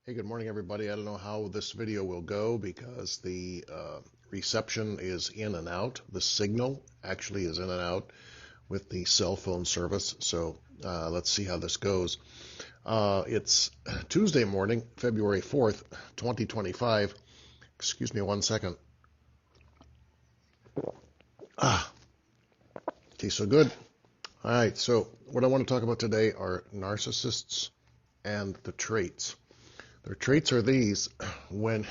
Hey, good morning, everybody. I don't know how this video will go because the reception is in and out. The signal actually is in and out with the cell phone service. So let's see how this goes. It's Tuesday morning, February 4th, 2025. Excuse me one second. Ah, tastes so good. All right, so what I want to talk about today are narcissists and the traits. Their traits are these: when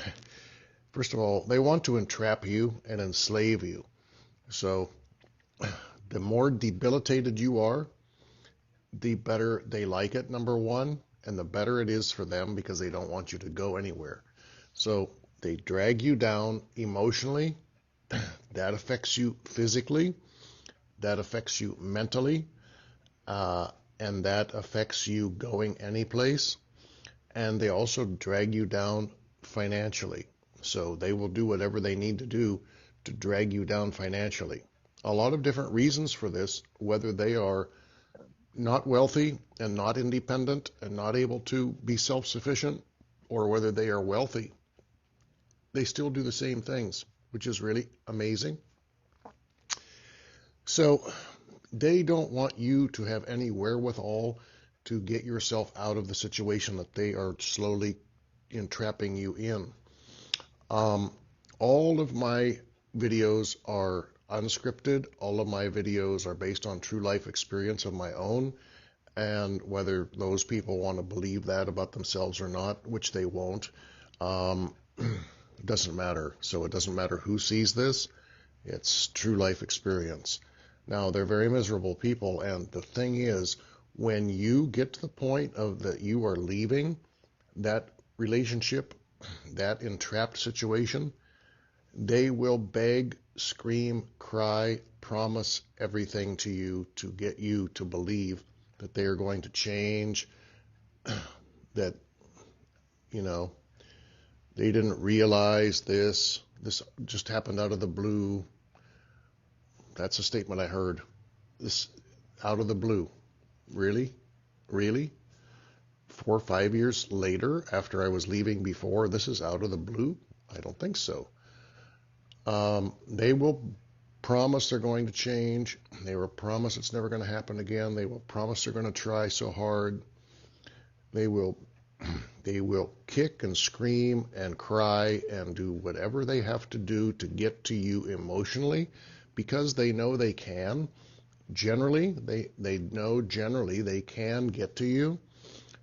first of all, they want to entrap you and enslave you. So the more debilitated you are, the better they like it, number one, and the better it is for them because they don't want you to go anywhere. So they drag you down emotionally. That affects you physically. That affects you mentally. Uh, and that affects you going any place. And they also drag you down financially. So they will do whatever they need to do to drag you down financially. A lot of different reasons for this, whether they are not wealthy and not independent and not able to be self-sufficient, or whether they are wealthy, they still do the same things, which is really amazing. So they don't want you to have any wherewithal to get yourself out of the situation that they are slowly entrapping you in. Um, all of my videos are unscripted. All of my videos are based on true life experience of my own. And whether those people want to believe that about themselves or not, which they won't, it doesn't matter. So it doesn't matter who sees this. It's true life experience. Now, they're very miserable people. And the thing is, when you get to the point of that you are leaving that relationship, that entrapped situation, they will beg, scream, cry, promise everything to you to get you to believe that they are going to change, that, you know, they didn't realize this just happened out of the blue. That's a statement I heard. This out of the blue. Really? Really? 4 or 5 years later, after I was leaving before, this is out of the blue? I don't think so. They will promise they're going to change. They will promise it's never going to happen again. They will promise they're going to try so hard. They will they will kick and scream and cry and do whatever they have to do to get to you emotionally because they know they can. Generally, they know generally they can get to you.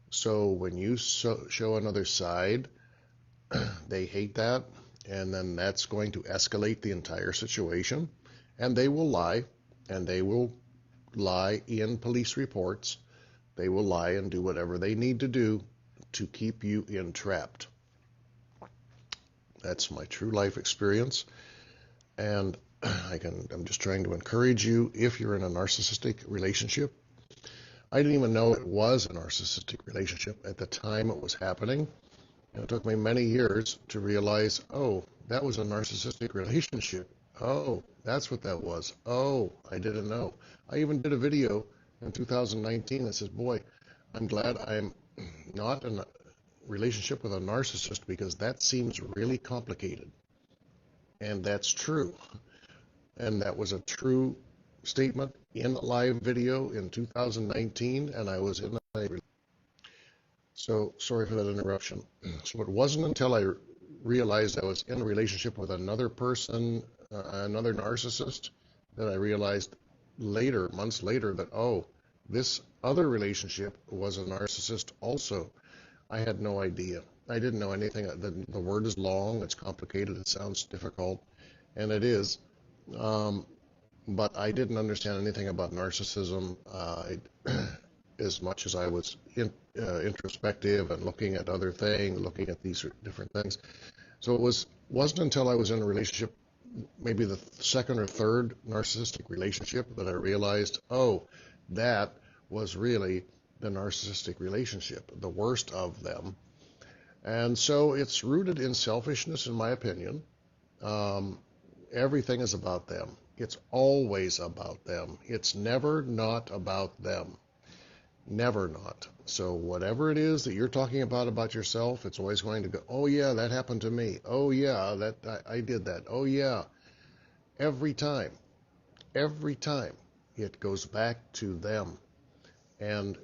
So when you show another side, they hate that, and then that's going to escalate the entire situation. And they will lie, and they will lie in police reports. They will lie and do whatever they need to do to keep you entrapped. That's my true life experience. And I'm just trying to encourage you, if you're in a narcissistic relationship. I didn't even know it was a narcissistic relationship at the time it was happening. It took me many years to realize, oh, that was a narcissistic relationship. Oh, that's what that was. Oh, I didn't know. I even did a video in 2019 that says, boy, I'm glad I'm not in a relationship with a narcissist because that seems really complicated. And that's true. And that was a true statement in a live video in 2019, and I was in a. So sorry for that interruption. So it wasn't until I realized I was in a relationship with another person, another narcissist, that I realized later, months later, that, oh, this other relationship was a narcissist also. I had no idea. I didn't know anything. The word is long, it's complicated, it sounds difficult, and it is. Um, but I didn't understand anything about narcissism as much as I was introspective and looking at other things, looking at these different things. So wasn't until I was in a relationship, maybe the second or third narcissistic relationship, that I realized, oh, that was really the narcissistic relationship, the worst of them. And so it's rooted in selfishness, in my opinion. Um, Everything is about them. It's always about them. It's never not about them. Never not. So whatever it is that you're talking about yourself, it's always going to go, oh yeah, that happened to me. Oh yeah, that I did that. Oh yeah. Every time, every time it goes back to them. And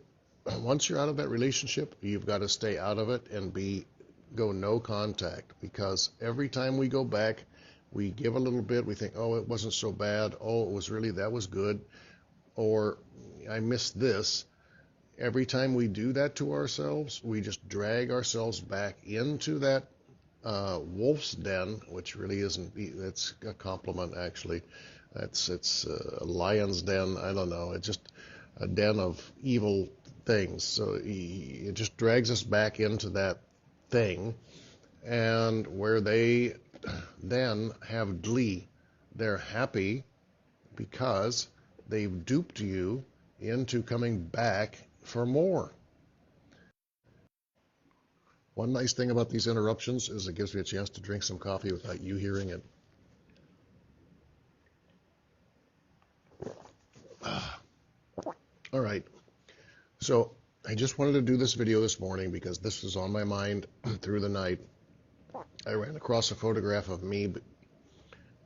once you're out of that relationship, you've got to stay out of it and go no contact, because every time we go back, we give a little bit, we think, oh, it wasn't so bad. Oh, it was really, that was good. Or I missed this. Every time we do that to ourselves, we just drag ourselves back into that wolf's den, which really isn't, it's a compliment actually. It's a lion's den. I don't know. It's just a den of evil things. So it just drags us back into that thing, and where they then have glee. They're happy because they've duped you into coming back for more. One nice thing about these interruptions is it gives me a chance to drink some coffee without you hearing it. All right. So I just wanted to do this video this morning because this was on my mind through the night. I ran across a photograph of me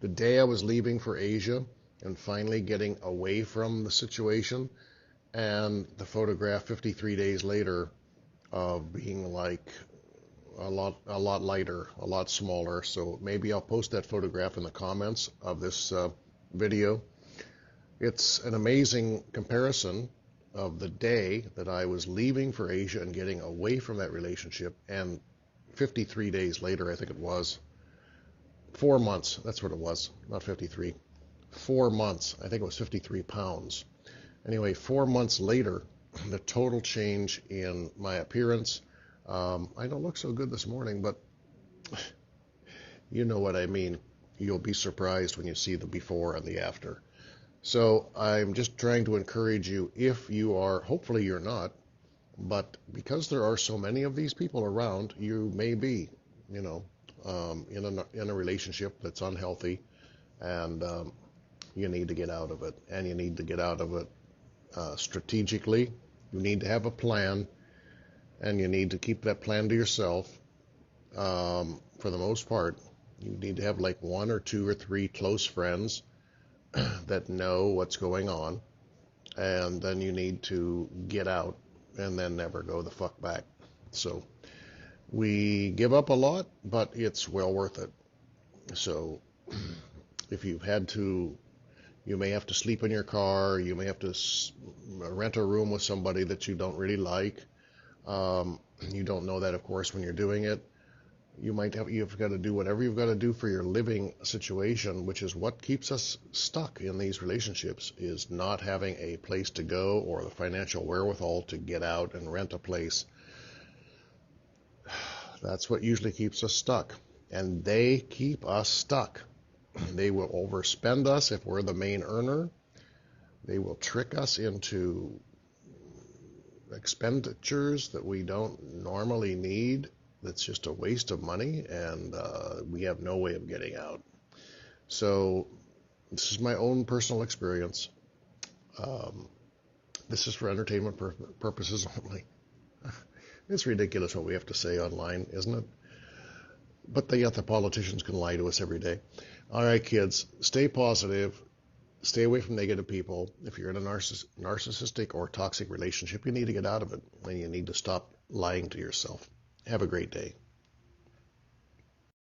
the day I was leaving for Asia and finally getting away from the situation, and the photograph 53 days later of being like a lot lighter, a lot smaller. So maybe I'll post that photograph in the comments of this video. It's an amazing comparison of the day that I was leaving for Asia and getting away from that relationship, and 53 days later, I think it was, 4 months, that's what it was, not 53, 4 months, I think it was 53 pounds. Anyway, 4 months later, the total change in my appearance. I don't look so good this morning, but you know what I mean. You'll be surprised when you see the before and the after. So I'm just trying to encourage you, if you are, hopefully you're not, but because there are so many of these people around, you may be, in a relationship that's unhealthy, and you need to get out of it, and you need to get out of it strategically. You need to have a plan, and you need to keep that plan to yourself. For the most part, you need to have like 1 or 2 or 3 close friends that know what's going on, and then you need to get out and then never go the fuck back. So we give up a lot, but it's well worth it. So if you've had to, you may have to sleep in your car, you may have to rent a room with somebody that you don't really like. You don't know that, of course, when you're doing it. You've got to do whatever you've got to do for your living situation, which is what keeps us stuck in these relationships, is not having a place to go or the financial wherewithal to get out and rent a place. That's what usually keeps us stuck, and they keep us stuck. They will overspend us if we're the main earner. They will trick us into expenditures that we don't normally need. That's just a waste of money, and we have no way of getting out. So this is my own personal experience. This is for entertainment purposes only. It's ridiculous what we have to say online, isn't it? But yet the politicians can lie to us every day. All right, kids, stay positive. Stay away from negative people. If you're in a narcissistic or toxic relationship, you need to get out of it, and you need to stop lying to yourself. Have a great day.